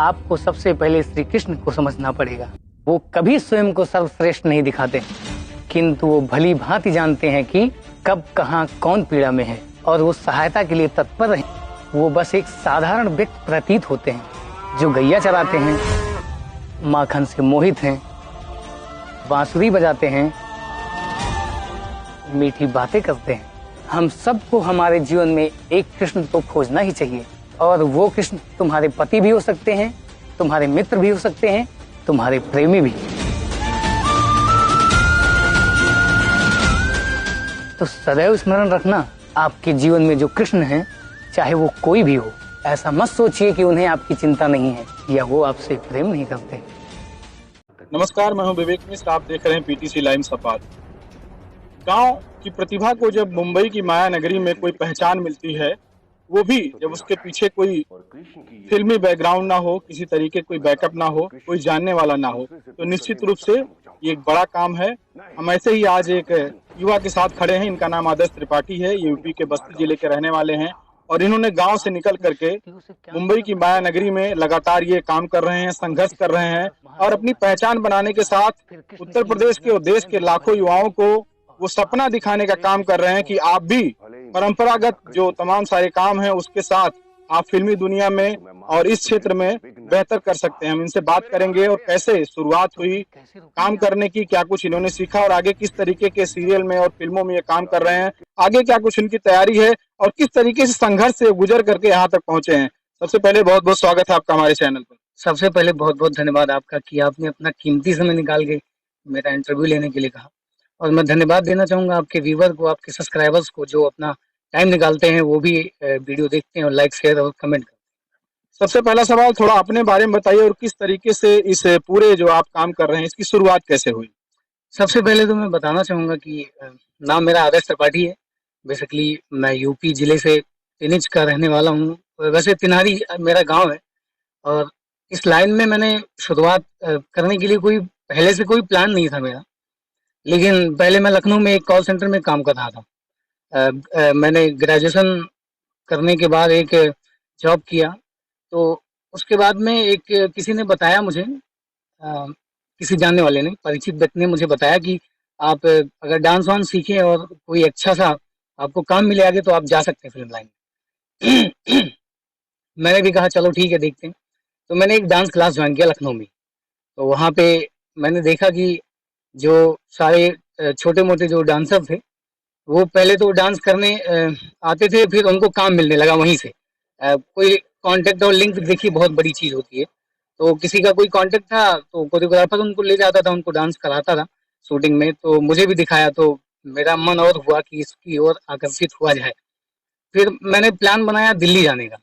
आपको सबसे पहले श्री कृष्ण को समझना पड़ेगा। वो कभी स्वयं को सर्वश्रेष्ठ नहीं दिखाते, किंतु वो भली भांति जानते हैं कि कब कहाँ कौन पीड़ा में है और वो सहायता के लिए तत्पर हैं। वो बस एक साधारण व्यक्ति प्रतीत होते हैं जो गैया चराते हैं, माखन से मोहित हैं, बांसुरी बजाते हैं, मीठी बातें करते हैं। हम सबको हमारे जीवन में एक कृष्ण तो खोजना ही चाहिए, और वो कृष्ण तुम्हारे पति भी हो सकते हैं, तुम्हारे मित्र भी हो सकते हैं, तुम्हारे प्रेमी भी। तो सदैव स्मरण रखना, आपके जीवन में जो कृष्ण हैं, चाहे वो कोई भी हो, ऐसा मत सोचिए कि उन्हें आपकी चिंता नहीं है या वो आपसे प्रेम नहीं करते। नमस्कार, मैं हूं विवेक मिश्र। आप देख रहे हैं पीटीसी लाइव संवाद। गांव की प्रतिभा को जब मुंबई की माया नगरी में कोई पहचान मिलती है, वो भी जब उसके पीछे कोई फिल्मी बैकग्राउंड ना हो, किसी तरीके कोई बैकअप ना हो, कोई जानने वाला ना हो, तो निश्चित रूप से ये एक बड़ा काम है। हम ऐसे ही आज एक युवा के साथ खड़े हैं। इनका नाम आदर्श त्रिपाठी है। ये यूपी के बस्ती जिले के रहने वाले हैं और इन्होंने गांव से निकल करके मुंबई की माया नगरी में लगातार ये काम कर रहे हैं, संघर्ष कर रहे हैं और अपनी पहचान बनाने के साथ उत्तर प्रदेश के और देश के लाखों युवाओं को वो सपना दिखाने का काम कर रहे हैं कि आप भी परंपरागत जो तमाम सारे काम हैं उसके साथ आप फिल्मी दुनिया में और इस क्षेत्र में बेहतर कर सकते हैं। हम इनसे बात करेंगे और कैसे शुरुआत हुई काम करने की, क्या कुछ इन्होंने सीखा और आगे किस तरीके के सीरियल में और फिल्मों में ये काम कर रहे हैं, आगे क्या कुछ इनकी तैयारी है और किस तरीके से संघर्ष से गुजर करके यहाँ तक पहुंचे हैं। सबसे पहले बहुत बहुत स्वागत है आपका हमारे चैनल पर। सबसे पहले बहुत बहुत धन्यवाद आपका कि आपने अपना कीमती समय निकाल के मेरा इंटरव्यू लेने के लिए कहा, और मैं धन्यवाद देना चाहूंगा आपके व्यूवर को, आपके सब्सक्राइबर्स को जो अपना टाइम निकालते हैं, वो भी वीडियो देखते हैं और लाइक शेयर और कमेंट करते हैं। सबसे पहला सवाल, थोड़ा अपने बारे में बताइए और किस तरीके से इस पूरे जो आप काम कर रहे हैं इसकी शुरुआत कैसे हुई। सबसे पहले तो मैं बताना चाहूंगा कि नाम मेरा आदर्श त्रिपाठी है। बेसिकली मैं यूपी जिले से तिनिच का रहने वाला हूँ। वैसे तिनारी मेरा गांव है और इस लाइन में मैंने शुरुआत करने के लिए कोई पहले से कोई प्लान नहीं था मेरा, लेकिन पहले मैं लखनऊ में एक कॉल सेंटर में काम कर रहा था। मैंने ग्रेजुएशन करने के बाद एक जॉब किया, तो उसके बाद में एक किसी ने बताया मुझे, किसी जानने वाले ने, परिचित व्यक्ति ने मुझे बताया कि आप अगर डांस वांस सीखें और कोई अच्छा सा आपको काम मिले आगे तो आप जा सकते हैं फिल्म लाइन में। मैंने भी कहा चलो ठीक है, देखते हैं। तो मैंने एक डांस क्लास ज्वाइन किया लखनऊ में। तो वहाँ पे मैंने देखा कि जो सारे छोटे मोटे जो डांसर थे, वो पहले तो डांस करने आते थे, फिर उनको काम मिलने लगा वहीं से। कोई कांटेक्ट और लिंक देखिए बहुत बड़ी चीज़ होती है। तो किसी का कोई कांटेक्ट था तो कोरियोग्राफर उनको ले जाता था, उनको डांस कराता था शूटिंग में। तो मुझे भी दिखाया, तो मेरा मन और हुआ कि इसकी ओर आकर्षित हुआ जाए। फिर मैंने प्लान बनाया दिल्ली जाने का।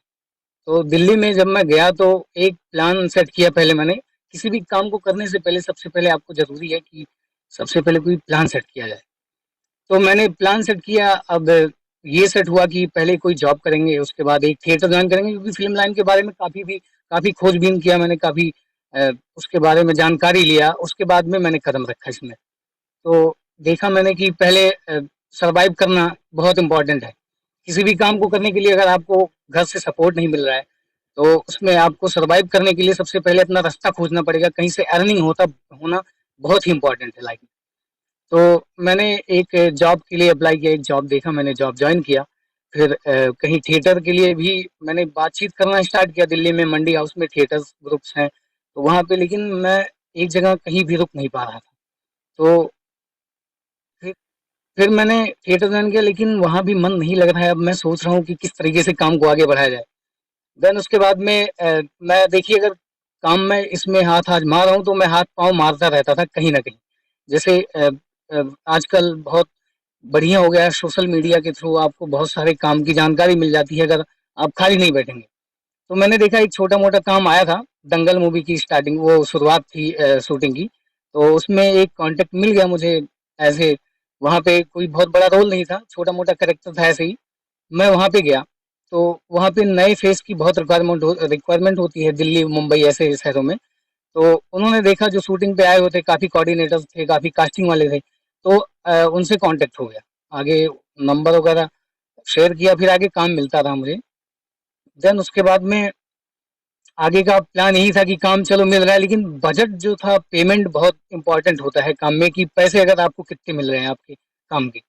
तो दिल्ली में जब मैं गया तो एक प्लान सेट किया। पहले मैंने किसी भी काम को करने से पहले सबसे पहले आपको ज़रूरी है कि सबसे पहले कोई प्लान सेट किया जाए। तो मैंने प्लान सेट किया। अब ये सेट हुआ कि पहले कोई जॉब करेंगे, उसके बाद एक थिएटर ज्वाइन करेंगे, क्योंकि फिल्म लाइन के बारे में काफ़ी खोजबीन किया मैंने, काफ़ी उसके बारे में जानकारी लिया। उसके बाद में मैंने कदम रखा इसमें। तो देखा मैंने कि पहले सर्वाइव करना बहुत इम्पोर्टेंट है। किसी भी काम को करने के लिए अगर आपको घर से सपोर्ट नहीं मिल रहा है, तो उसमें आपको सर्वाइव करने के लिए सबसे पहले अपना रास्ता खोजना पड़ेगा। कहीं से अर्निंग होना बहुत ही इम्पोर्टेंट है लाइफ में। तो मैंने एक जॉब के लिए अप्लाई किया, एक जॉब देखा, मैंने जॉब ज्वाइन किया। फिर कहीं थिएटर के लिए भी मैंने बातचीत करना स्टार्ट किया। दिल्ली में मंडी हाउस में थिएटर्स ग्रुप्स हैं, तो वहाँ पे, लेकिन मैं एक जगह कहीं भी रुक नहीं पा रहा था। तो फिर फिर मैंने थिएटर ज्वाइन किया, लेकिन वहाँ भी मन नहीं लग रहा है। अब मैं सोच रहा हूँ कि किस तरीके से काम को आगे बढ़ाया जाए। देन उसके बाद में मैं देखिए, अगर काम में इसमें हाथ आजमा रहा हूँ तो मैं हाथ पाँव मारता रहता था कहीं न कहीं। जैसे आजकल बहुत बढ़िया हो गया है, सोशल मीडिया के थ्रू आपको बहुत सारे काम की जानकारी मिल जाती है अगर आप खाली नहीं बैठेंगे। तो मैंने देखा एक छोटा-मोटा काम आया था, दंगल मूवी की स्टार्टिंग, वो शुरुआत थी शूटिंग की। तो उसमें एक कॉन्टैक्ट मिल गया मुझे एज़ ए, वहाँ पे कोई बहुत बड़ा रोल नहीं था, छोटा-मोटा कैरेक्टर था ऐसे ही। मैं वहाँ पे गया, तो वहाँ पे नए फेस की बहुत रिक्वायरमेंट होती है दिल्ली, मुंबई ऐसे शहरों में। तो उन्होंने देखा जो शूटिंग पे आए हुए थे, काफ़ी कोऑर्डिनेटर्स थे, काफ़ी कास्टिंग वाले थे, तो उनसे कॉन्टैक्ट हो गया। आगे नंबर वगैरह शेयर किया, फिर आगे काम मिलता रहा मुझे। देन उसके बाद में आगे का प्लान यही था कि काम चलो मिल रहा है, लेकिन बजट जो था, पेमेंट बहुत इंपॉर्टेंट होता है काम में, कि पैसे अगर आपको कितने मिल रहे हैं आपके काम के,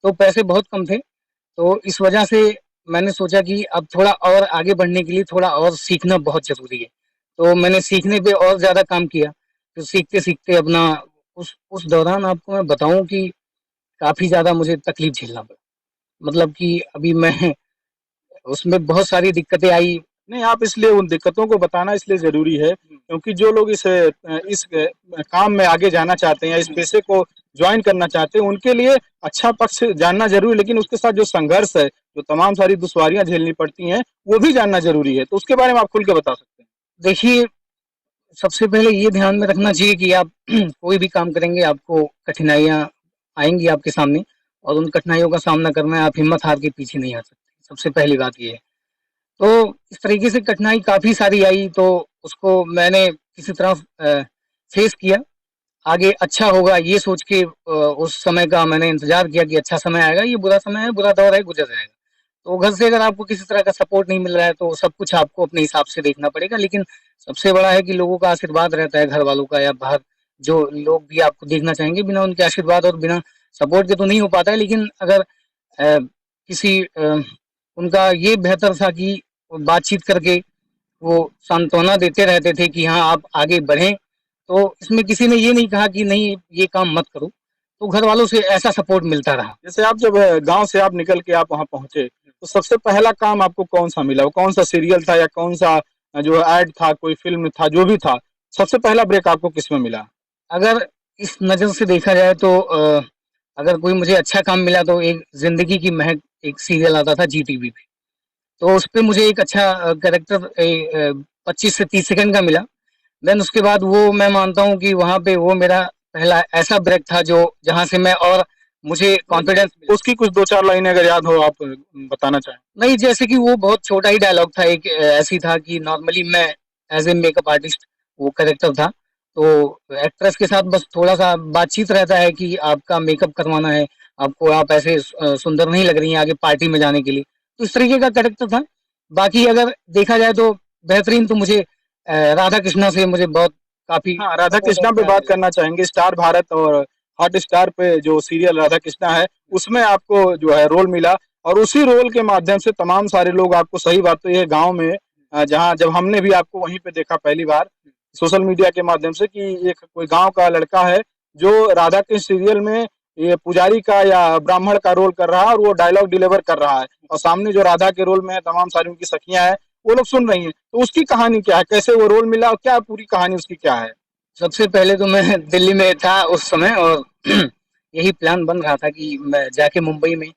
तो पैसे बहुत कम थे। तो इस वजह से मैंने सोचा कि अब थोड़ा और आगे बढ़ने के लिए थोड़ा और सीखना बहुत ज़रूरी है। तो मैंने सीखने पे और ज़्यादा काम किया। तो सीखते-सीखते अपना उस दौरान आपको मैं बताऊँ कि काफ़ी ज़्यादा मुझे तकलीफ़ झेलना पड़ा। मतलब कि अभी मैं उसमें बहुत सारी दिक्कतें आई। नहीं, आप इसलिए उन दिक्कतों को बताना इसलिए ज़रूरी है क्योंकि जो लोग इस काम में आगे जाना चाहते हैं या इस पेशे को जॉइन करना चाहते हैं, उनके लिए अच्छा पक्ष जानना ज़रूरी है, लेकिन उसके साथ जो संघर्ष है, जो तमाम सारी दुश्वारियाँ झेलनी पड़ती हैं, वो भी जानना ज़रूरी है। तो उसके बारे में आप खुल के बता सकते हैं। देखिए, सबसे पहले ये ध्यान में रखना चाहिए कि आप कोई भी काम करेंगे, आपको कठिनाइयाँ आएँगी आपके सामने, और उन कठिनाइयों का सामना करना है, आप हिम्मत हार के पीछे नहीं हट सकते। सबसे पहली बात ये है। तो इस तरीके से कठिनाई काफ़ी सारी आई, तो उसको मैंने किसी तरह फेस किया। आगे अच्छा होगा ये सोच के उस समय का मैंने इंतज़ार किया कि अच्छा समय आएगा, ये बुरा समय है, बुरा दौर है, गुज़र जाएगा। तो घर से अगर आपको किसी तरह का सपोर्ट नहीं मिल रहा है, तो सब कुछ आपको अपने हिसाब से देखना पड़ेगा। लेकिन सबसे बड़ा है कि लोगों का आशीर्वाद रहता है, घर वालों का या बाहर जो लोग भी आपको देखना चाहेंगे। बिना उनके आशीर्वाद और बिना सपोर्ट के तो नहीं हो पाता है। लेकिन अगर किसी उनका ये बेहतर था कि बातचीत करके वो सांत्वना देते रहते थे कि हाँ, आप आगे बढ़ें। तो इसमें किसी ने ये नहीं कहा कि नहीं, ये काम मत करो। तो घर वालों से ऐसा सपोर्ट मिलता रहा। जैसे आप जब गाँव से आप निकल के आप वहाँ पहुँचे, तो सबसे पहला काम आपको कौन-सा मिला? वो कौन-सा सीरियल था या कौन-सा जो ऐड था, कोई फ़िल्म था, जो भी था, सबसे पहला ब्रेक आपको किसमें मिला? अगर इस नज़र से देखा जाए तो अगर कोई मुझे अच्छा काम मिला तो एक ज़िंदगी की महक एक सीरियल आता था जी टीवी पे। तो उसपे मुझे एक अच्छा कैरेक्टर 25 से 30 सेकंड का मिला। देन उसके बाद वो मैं मानता हूँ कि वहाँ पे वो मेरा पहला ऐसा ब्रेक था जो जहाँ से मैं और मुझे कॉन्फिडेंस मिला। उसकी कुछ 2-4 लाइनें अगर याद हो आप बताना चाहें? नहीं, जैसे कि वो बहुत छोटा ही डायलॉग था, एक ऐसी था कि नॉर्मली मैं एज़ ए मेकअप आर्टिस्ट वो कैरेक्टर था। तो एक्ट्रेस के साथ बस थोड़ा-सा बातचीत रहता है कि आपका मेकअप करवाना है, आपको आप ऐसे सुंदर नहीं लग रही हैं आगे पार्टी में जाने के लिए। तो इस तरीके का कैरेक्टर था। बाकी अगर देखा जाए तो बेहतरीन तो मुझे राधा कृष्णा से मुझे बहुत काफ़ी हाँ, राधा सपोर्ट कृष्णा और पे प्यार बात मिला। करना चाहेंगे। स्टार भारत और हॉटस्टार पे जो सीरियल राधा कृष्णा है, उसमें आपको जो है रोल मिला और उसी रोल के माध्यम से तमाम सारे लोग आपको सही बात तो ये है गाँव में जहाँ जब हमने भी आपको वहीं पे देखा पहली बार सोशल मीडिया के माध्यम से कि एक कोई गाँव का लड़का है, जो राधा कृष्ण सीरियल में ये पुजारी का या ब्राह्मण का रोल कर रहा है और वो डायलॉग डिलीवर कर रहा है और सामने जो राधा के रोल में है, तमाम सारी उनकी सखियाँ हैं, वो लोग सुन रही हैं। तो उसकी कहानी क्या है? कैसे वो रोल मिला और क्या पूरी कहानी उसकी क्या है? सबसे पहले तो मैं दिल्ली में था उस समय, और यही प्लान बन रहा था कि मैं जाके मुंबई में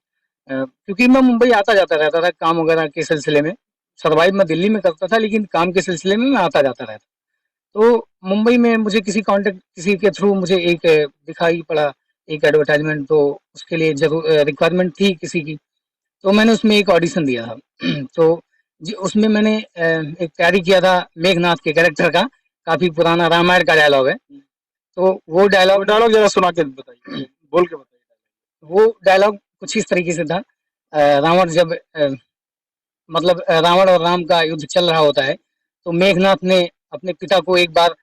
क्योंकि मैं मुंबई आता-जाता रहता था काम वगैरह के सिलसिले में। सर्वाइव मैं दिल्ली में करता था, लेकिन काम के सिलसिले में मैं आता-जाता रहता। तो मुंबई में मुझे किसी के थ्रू मुझे एक दिखाई पड़ा एक एडवर्टाइज़मेंट, तो उसके लिए रिक्वायरमेंट थी किसी की। तो मैंने उसमें एक ऑडिशन दिया था। तो जी उसमें मैंने एक कैरी किया था मेघनाथ के कैरेक्टर का, काफ़ी पुराना रामायण का डायलॉग है। तो वो वो डायलॉग डायलॉग ज़रा सुना के बताइए, बोल के बताइए। वो डायलॉग कुछ इस तरीके से था। रावण जब मतलब रावण और राम का युद्ध चल रहा होता है, तो मेघनाथ ने अपने पिता को एक बार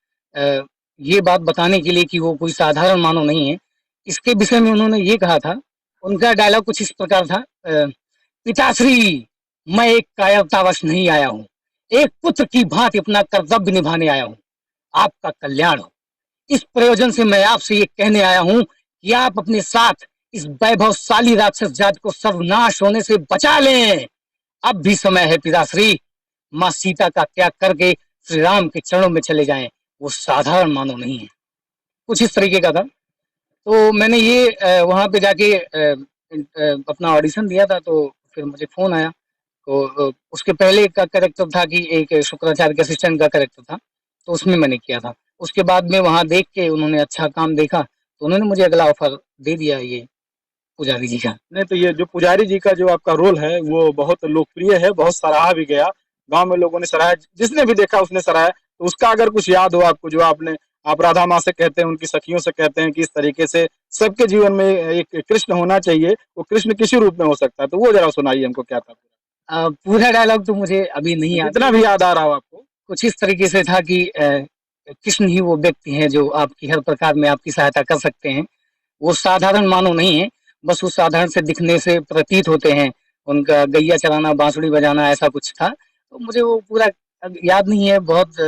ये बात बताने के लिए कि वो कोई साधारण मानव नहीं है, इसके विषय में उन्होंने ये कहा था। उनका डायलॉग कुछ इस प्रकार था, पिताश्री, मैं एक कायरतावश नहीं आया हूँ, एक पुत्र की भांति अपना कर्तव्य निभाने आया हूँ, आपका कल्याण हो। इस प्रयोजन से मैं आपसे ये कहने आया हूँ कि आप अपने साथ इस वैभवशाली राक्षस जाति को सर्वनाश होने से बचा लें। अब भी समय है पिताश्री, माँ सीता का त्याग करके श्री राम के चरणों में चले जाएं, वो साधारण मानव नहीं है। कुछ इस तरीके का था। तो मैंने ये वहाँ पे जाके अपना ऑडिशन दिया था, तो फिर मुझे फ़ोन आया। तो उसके पहले का कैरेक्टर था कि एक शुक्राचार्य के असिस्टेंट का कैरेक्टर था, तो उसमें मैंने किया था। उसके बाद में वहाँ देख के उन्होंने अच्छा काम देखा, तो उन्होंने मुझे अगला ऑफ़र दे दिया ये पुजारी जी का। नहीं तो ये जो पुजारी जी का जो आपका रोल है, वो बहुत लोकप्रिय है, बहुत सराहा भी गया। गाँव में लोगों ने सराहा, जिसने भी देखा उसने सराहा। तो उसका अगर कुछ याद हो आपको जो आप राधा माँ से कहते हैं, उनकी सखियों से कहते हैं कि इस तरीके से सबके जीवन में एक कृष्ण होना चाहिए, वो कृष्ण किसी रूप में हो सकता है, तो वो ज़रा सुनाइए हमको क्या था? पूरा डायलॉग तो मुझे अभी नहीं याद है। जितना भी याद आ रहा हो आपको। कुछ इस तरीके से था कि कृष्ण ही वो व्यक्ति हैं जो आपकी हर प्रकार में आपकी सहायता कर सकते हैं। वो साधारण मानव नहीं है, बस वो साधारण से दिखने से प्रतीत होते हैं। उनका गैया चराना, बांसुरी बजाना ऐसा कुछ था। तो मुझे वो पूरा अब याद नहीं है बहुत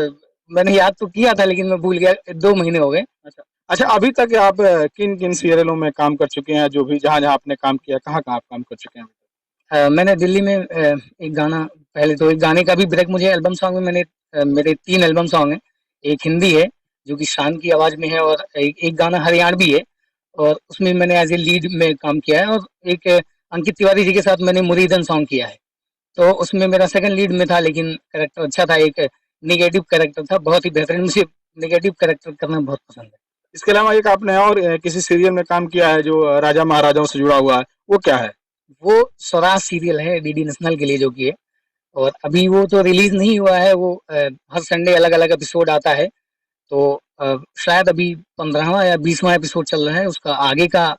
मैंने याद तो किया था लेकिन मैं भूल गया 2 महीने हो गए। अच्छा। अच्छा, अभी तक आप किन-किन सीरियलों में काम कर चुके हैं? जो भी जहाँ-जहाँ आपने काम किया, कहाँ-कहाँ आप काम कर चुके हैं अभी तक? मैंने दिल्ली में एक गाना पहले तो एक गाने का भी ब्रेक मुझे एल्बम सॉन्ग में मेरे 3 एल्बम सॉन्ग हैं। एक हिंदी है जो कि शान की आवाज़ में है और एक एक गाना हरियाणवी है और उसमें मैंने एज़ ए लीड में काम किया है और एक अंकित तिवारी जी के साथ मैंने मुरीदन सॉन्ग किया है। तो उसमें मेरा सेकंड लीड में था लेकिन कैरेक्टर अच्छा था, एक नेगेटिव कैरेक्टर था, बहुत ही बेहतरीन। मुझे नेगेटिव कैरेक्टर करना बहुत पसंद है। इसके अलावा एक आपने और किसी सीरियल में काम किया है जो राजा-महाराजाओं से जुड़ा हुआ है, वो क्या है? वो स्वराज सीरियल है डीडी नेशनल के लिए जो कि है और अभी वो तो रिलीज़ नहीं हुआ है, वो हर संडे अलग-अलग एपिसोड आता है। तो शायद अभी 15वां या 20वां एपिसोड चल रहा है, उसका आगे का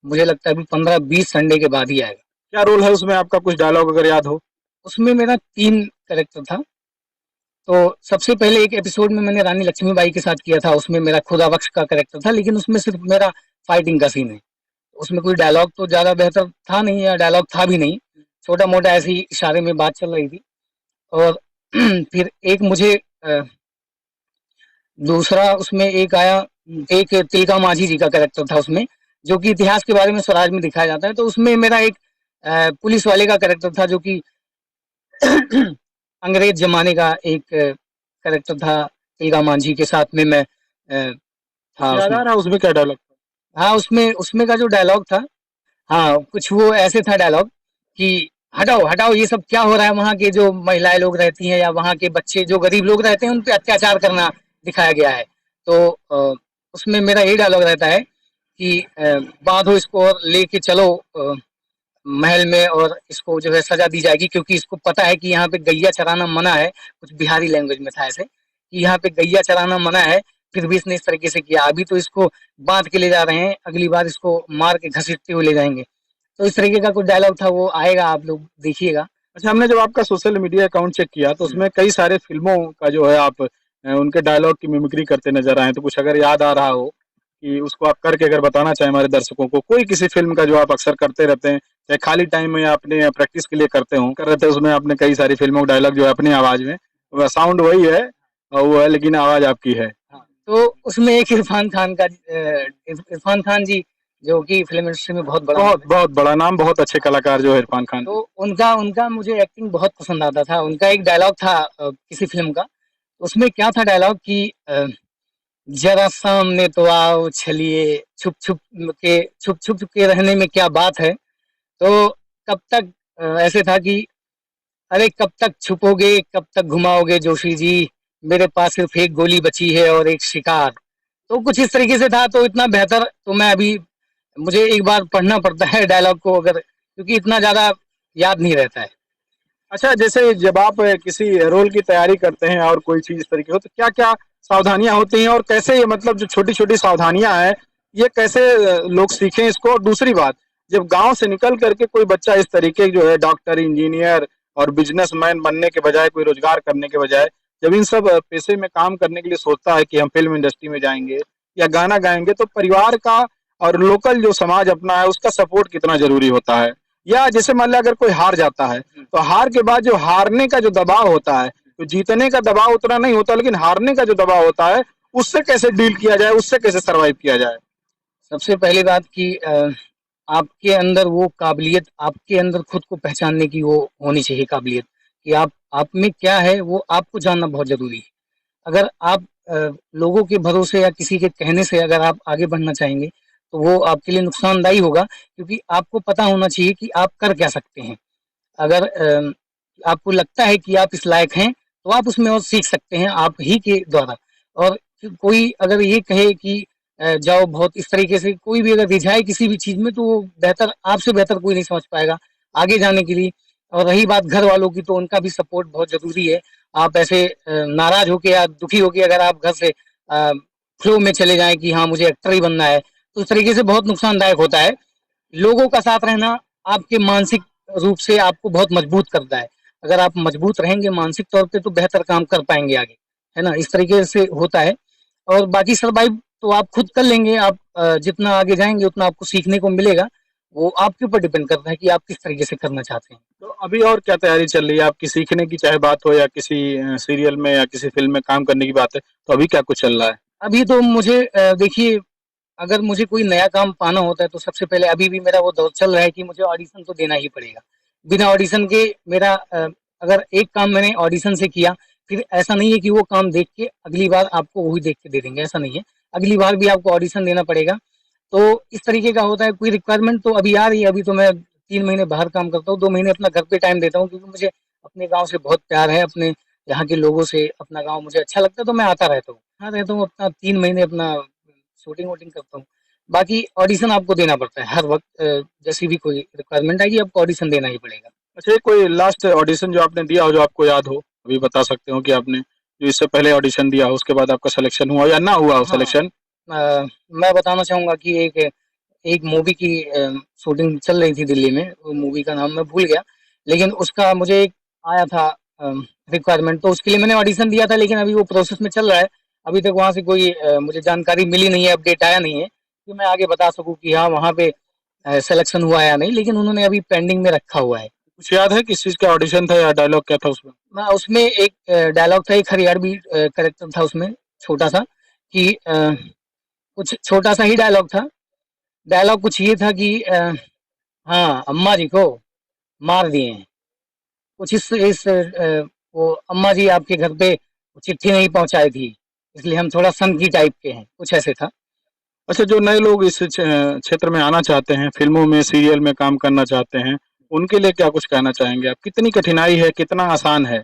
मुझे लगता है अभी 15-20 संडे के बाद ही आएगा। क्या रोल है उसमें आपका? कुछ डायलॉग अगर याद हो? उसमें मेरा 3 कैरेक्टर था। तो सबसे पहले एक एपिसोड में मैंने रानी लक्ष्मीबाई के साथ किया था, उसमें मेरा खुदा बख्श का कैरेक्टर था, लेकिन उसमें सिर्फ मेरा फाइटिंग का सीन है। उसमें कोई डायलॉग तो ज़्यादा बेहतर था नहीं या डायलॉग था भी नहीं, छोटा-मोटा ऐसे ही इशारे में बात चल रही थी और फिर एक मुझे दूसरा उसमें एक आया, एक तिलका माझी जी का कैरेक्टर था उसमें, जो कि इतिहास के बारे में स्वराज में दिखाया जाता है, तो उसमें मेरा एक पुलिस वाले का कैरेक्टर था जो कि अंग्रेज ज़माने का एक कैरेक्टर था, तिलका मांझी के साथ में मैं कुछ था याद आ उसमें। रहा है उसमें क्या डायलॉग था? हाँ, उसमें उसमें का जो डायलॉग था, हाँ, कुछ वो ऐसे था डायलॉग कि हटाओ, हटाओ ये सब क्या हो रहा है, वहाँ के जो महिलाएँ लोग रहती हैं या वहाँ के बच्चे जो गरीब लोग रहते हैं, उन पे अत्याचार करना दिखाया गया है। तो उसमें मेरा यही डायलॉग रहता है कि बाँधो इसको और लेके चलो महल में और इसको जो है सज़ा दी जाएगी क्योंकि इसको पता है कि यहाँ पे गैया चराना मना है। कुछ बिहारी लैंग्वेज में था ऐसे, कि यहाँ पे गैया चराना मना है, फिर भी इसने इस तरीके से किया। अभी तो इसको बाँध के ले जा रहे हैं, अगली बार इसको मार के घसीटते हुए ले जाएँगे। तो इस तरीके का कुछ डायलॉग था, वो आएगा, आप लोग देखिएगा। अच्छा, हमने जब आपका सोशल मीडिया अकाउंट चेक किया तो हुँ। उसमें कई सारे फ़िल्मों का जो है आप उनके डायलॉग की मिमिक्री करते नज़र आए, तो कुछ अगर याद आ रहा हो कि उसको आप करके अगर बताना चाहें हमारे दर्शकों को, कोई किसी फ़िल्म का जो आप अक्सर करते रहते हैं, चाहे खाली टाइम में या अपने प्रैक्टिस के लिए करते हों, कर रहे थे उसमें आपने कई सारी फ़िल्मों का डायलॉग जो है अपनी आवाज़ में, साउंड वही है वो है लेकिन आवाज़ आपकी है। हाँ, तो उसमें एक इरफान खान जी जो कि फ़िल्म इंडस्ट्री में बहुत बड़ा नाम बहुत है। बहुत बड़ा नाम, बहुत अच्छे कलाकार जो है इरफान खान तो जी। उनका उनका मुझे एक्टिंग बहुत पसंद आता था। उनका एक डायलॉग था किसी फ़िल्म का, उसमें क्या था डायलॉग कि ज़रा सामने तो आओ छलिए, छुप-छुप के रहने में क्या बात है। तो कब तक ऐसे था कि अरे कब तक छुपोगे, कब तक घुमाओगे जोशी जी, मेरे पास सिर्फ़ एक गोली बची है और एक शिकार। तो कुछ इस तरीके से था, तो इतना बेहतर तो मैं अभी मुझे एक बार पढ़ना पड़ता है डायलॉग को अगर, क्योंकि इतना ज़्यादा याद नहीं रहता है। अच्छा, जैसे जब आप किसी रोल की तैयारी करते हैं और कोई चीज़ इस तरीके हो, तो क्या-क्या सावधानियाँ होती हैं और कैसे ये मतलब जो छोटी-छोटी सावधानियाँ हैं, ये कैसे लोग सीखें इसको? और दूसरी बात, जब गाँव से निकल कर के कोई बच्चा इस तरीके जो है डॉक्टर, इंजीनियर और बिज़नेसमैन बनने के बजाय, कोई रोज़गार करने के बजाय, जब इन सब पेशे में काम करने के लिए सोचता है कि हम फ़िल्म इंडस्ट्री में जाएँगे या गाना गाएँगे, तो परिवार का और लोकल जो समाज अपना है, उसका सपोर्ट कितना ज़रूरी होता है? या जैसे मान लिया अगर कोई हार जाता है, तो हार के बाद जो हारने का जो दबाव होता है, तो जीतने का दबाव उतना नहीं होता, लेकिन हारने का जो दबाव होता है, उससे कैसे डील किया जाए, उससे कैसे सर्वाइव किया जाए? सबसे पहली बात कि आपके अंदर वो काबिलियत, आपके अंदर खुद को पहचानने की वो होनी चाहिए काबिलियत, कि आप में क्या है, वो आपको जानना बहुत ज़रूरी है। अगर आप लोगों के भरोसे या किसी के कहने से अगर आप आगे बढ़ना चाहेंगे, तो वो आपके लिए नुकसानदायी होगा क्योंकि आपको पता होना चाहिए कि आप कर क्या सकते हैं। अगर आपको लगता है कि आप इस लायक हैं, तो आप उसमें और सीख सकते हैं आप ही के द्वारा। और कोई अगर ये कहे कि जाओ बहुत इस तरीके से कोई भी अगर रिझाए किसी भी चीज़ में, तो वो बेहतर आपसे बेहतर कोई नहीं समझ पाएगा आगे जाने के लिए। और रही बात घर वालों की, तो उनका भी सपोर्ट बहुत ज़रूरी है। आप ऐसे नाराज़ होके या दुखी होके अगर आप घर से फ्लो में चले जाएँ कि हाँ, मुझे एक्टर ही बनना है, तो उस तरीके से बहुत नुकसानदायक होता है। लोगों का साथ रहना आपके मानसिक रूप से आपको बहुत मजबूत करता है। अगर आप मजबूत रहेंगे मानसिक तौर पे तो बेहतर काम कर पाएँगे आगे, है ना? इस तरीके से होता है और बाकी सर्वाइव तो आप खुद कर लेंगे, आप जितना आगे जाएँगे उतना आपको सीखने को मिलेगा, वो आपके ऊपर डिपेंड करता है कि आप किस तरीके से करना चाहते हैं। तो अभी और क्या तैयारी चल रही है आपकी सीखने की, चाहे बात हो या किसी सीरियल में या किसी फ़िल्म में काम करने की बात है, तो अभी क्या कुछ चल रहा है? अभी तो मुझे देखिए अगर मुझे कोई नया काम पाना होता है तो सबसे पहले अभी भी मेरा वो दौर चल रहा है कि मुझे ऑडिशन तो देना ही पड़ेगा। बिना ऑडिशन के मेरा अगर एक काम मैंने ऑडिशन से किया, फिर ऐसा नहीं है कि वो काम देख के अगली बार आपको वही देख के दे देंगे, ऐसा नहीं है। अगली बार भी आपको ऑडिशन देना पड़ेगा। तो इस तरीके का होता है, कोई रिक्वायरमेंट तो अभी आ रही है, अभी तो मैं 3 महीने बाहर काम करता हूँ, 2 महीने अपना घर पे टाइम देता हूँ क्योंकि मुझे अपने गाँव से बहुत प्यार है, अपने यहाँ के लोगों से, अपना गाँव मुझे अच्छा लगता है तो मैं आता रहता हूँ। हाँ, रहता हूँ अपना 3 महीने अपना शूटिंग-वूटिंग करता हूँ। बाकी ऑडिशन आपको देना पड़ता है हर वक़्त जैसी भी कोई रिक्वायरमेंट आएगी आपको ऑडिशन देना ही पड़ेगा। अच्छा, ये कोई लास्ट ऑडिशन जो आपने दिया हो, जो आपको याद हो? अभी बता सकते हो कि आपने जो इससे पहले ऑडिशन दिया हो, उसके बाद आपका सिलेक्शन हुआ या ना हुआ हो हाँ, सिलेक्शन? मैं बताना चाहूँगा कि एक एक मूवी की शूटिंग चल रही थी दिल्ली में, वो मूवी का नाम मैं भूल गया, लेकिन उसका मुझे एक आया था रिक्वायरमेंट तो उसके लिए मैंने ऑडिशन दिया था लेकिन अभी वो प्रोसेस में चल रहा है। अभी तक वहाँ से कोई मुझे जानकारी मिली नहीं है, अपडेट आया नहीं है, कि मैं आगे बता सकूँ कि हाँ, वहाँ पे सिलेक्शन हुआ है या नहीं, लेकिन उन्होंने अभी पेंडिंग में रखा हुआ है। कुछ याद है किस चीज़ का ऑडिशन था या डायलॉग क्या था उसमें? उसमें एक डायलॉग था, एक हरियाणवी कैरेक्टर था उसमें, छोटा-सा कि कुछ छोटा-सा ही डायलॉग था। डायलॉग कुछ ये था कि हाँ, अम्मा जी को मार दिए हैं। कुछ वो अम्मा जी आपके घर पे चिट्ठी नहीं पहुँचाई थी, इसलिए हम थोड़ा सनकी टाइप के हैं, कुछ ऐसे था। अच्छा, जो नए लोग इस क्षेत्र में आना चाहते हैं, फ़िल्मों में, सीरियल में काम करना चाहते हैं, उनके लिए क्या कुछ कहना चाहेंगे आप? कितनी कठिनाई है, कितना आसान है?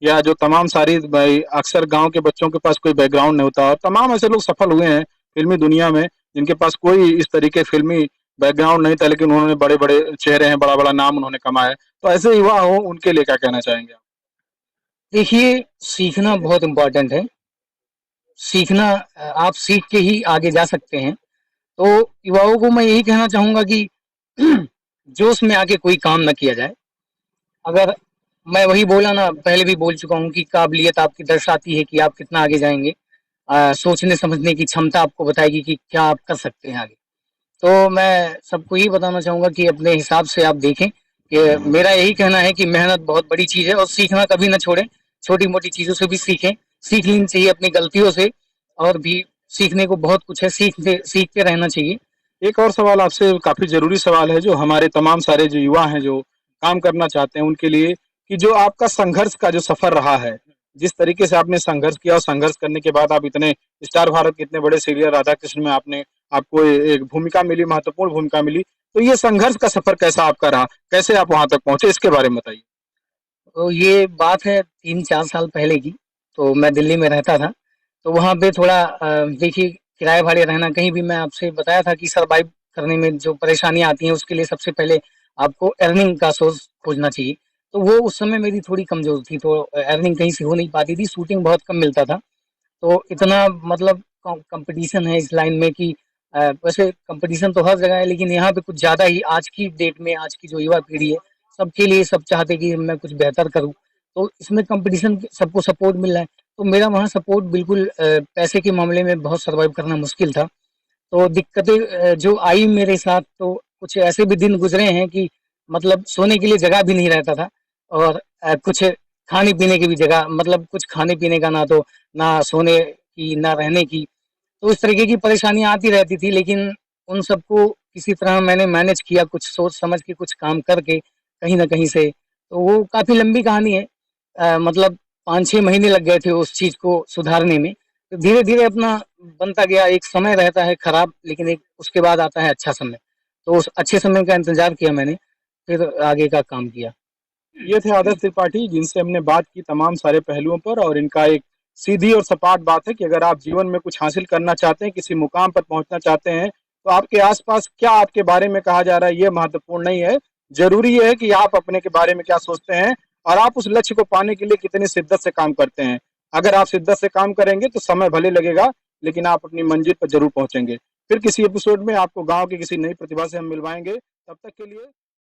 या जो तमाम सारी भाई अक्सर गाँव के बच्चों के पास कोई बैकग्राउंड नहीं होता और तमाम ऐसे लोग सफल हुए हैं फ़िल्मी दुनिया में, जिनके पास कोई इस तरीके फ़िल्मी बैकग्राउंड नहीं था, लेकिन उन्होंने बड़े-बड़े चेहरे हैं, बड़ा-बड़ा नाम उन्होंने कमाया है। तो ऐसे युवा हों, उनके लिए क्या कहना चाहेंगे आप? देखिए, सीखना बहुत इम्पोर्टेंट है। सीखना आप सीख के ही आगे जा सकते हैं। तो युवाओं को मैं यही कहना चाहूँगा कि जोश में आके कोई काम ना किया जाए। अगर मैं वही बोला ना, पहले भी बोल चुका हूँ कि काबिलियत आपकी दर्शाती है कि आप कितना आगे जाएँगे। सोचने समझने की क्षमता आपको बताएगी कि क्या आप कर सकते हैं आगे। तो मैं सबको यही बताना चाहूँगा कि अपने हिसाब से आप देखें कि मेरा यही कहना है कि मेहनत बहुत बड़ी चीज़ है और सीखना कभी ना छोड़ें। छोटी-मोटी चीज़ों से भी सीखें, सीख लेनी चाहिए अपनी गलतियों से और भी सीखने को बहुत कुछ है, सीखते रहना चाहिए। एक और सवाल आपसे काफ़ी ज़रूरी सवाल है, जो हमारे तमाम सारे जो युवा हैं, जो काम करना चाहते हैं, उनके लिए कि जो आपका संघर्ष का जो सफ़र रहा है, जिस तरीके से आपने संघर्ष किया और संघर्ष करने के बाद आप इतने स्टार भारत के इतने बड़े सीरियल राधा कृष्ण में आपने आपको एक भूमिका मिली, महत्वपूर्ण भूमिका मिली। तो ये संघर्ष का सफ़र कैसा आपका रहा? कैसे आप वहाँ तक पहुँचे? इसके बारे में बताइए। तो ये बात है 3-4 साल पहले की, तो मैं दिल्ली में रहता था। तो वहाँ पे थोड़ा देखिए किराए भाड़े रहना कहीं भी मैं आपसे बताया था कि सर्वाइव करने में जो परेशानियाँ आती हैं उसके लिए सबसे पहले आपको अर्निंग का सोर्स खोजना चाहिए। तो वो उस समय मेरी थोड़ी कमज़ोर थी तो अर्निंग कहीं से हो नहीं पाती थी, शूटिंग बहुत कम मिलता था। तो इतना मतलब कंपटीशन है इस लाइन में कि वैसे कंपटीशन तो हर जगह है लेकिन यहाँ पे कुछ ज़्यादा ही आज की डेट में आज की जो युवा पीढ़ी है सबके लिए सब चाहते कि मैं कुछ बेहतर करूँ। तो इसमें कंपटीशन सबको सपोर्ट मिल रहा है। तो मेरा वहाँ सपोर्ट बिल्कुल पैसे के मामले में बहुत सर्वाइव करना मुश्किल था। तो दिक्कतें जो आई मेरे साथ तो कुछ ऐसे भी दिन गुजरे हैं कि मतलब सोने के लिए जगह भी नहीं रहता था और कुछ खाने-पीने की भी जगह मतलब कुछ खाने-पीने का ना तो ना सोने की, ना रहने की। तो इस तरीके की परेशानियाँ आती रहती थी लेकिन उन सबको किसी तरह मैंने मैनेज किया कुछ सोच समझ के कुछ काम करके कहीं न कहीं से। तो वो काफ़ी लंबी कहानी है। मतलब 5-6 महीने लग गए थे उस चीज़ को सुधारने में। तो धीरे-धीरे अपना बनता गया, एक समय रहता है खराब लेकिन एक उसके बाद आता है अच्छा समय। तो उस अच्छे समय का इंतज़ार किया मैंने, फिर आगे का काम किया। ये थे आदर्श त्रिपाठी, जिनसे हमने बात की तमाम सारे पहलुओं पर और इनका एक सीधी और सपाट बात है कि अगर आप जीवन में कुछ हासिल करना चाहते हैं, किसी मुकाम पर पहुँचना चाहते हैं, तो आपके आस-पास क्या आपके बारे में कहा जा रहा है, ये महत्वपूर्ण नहीं है। ज़रूरी ये है कि आप अपने के बारे में क्या सोचते हैं और आप उस लक्ष्य को पाने के लिए कितनी शिद्दत से काम करते हैं। अगर आप शिद्दत से काम करेंगे, तो समय भले लगेगा, लेकिन आप अपनी मंज़िल पर ज़रूर पहुँचेंगे। फिर किसी एपिसोड में आपको गाँव की किसी नई प्रतिभा से हम मिलवाएँगे। तब तक के लिए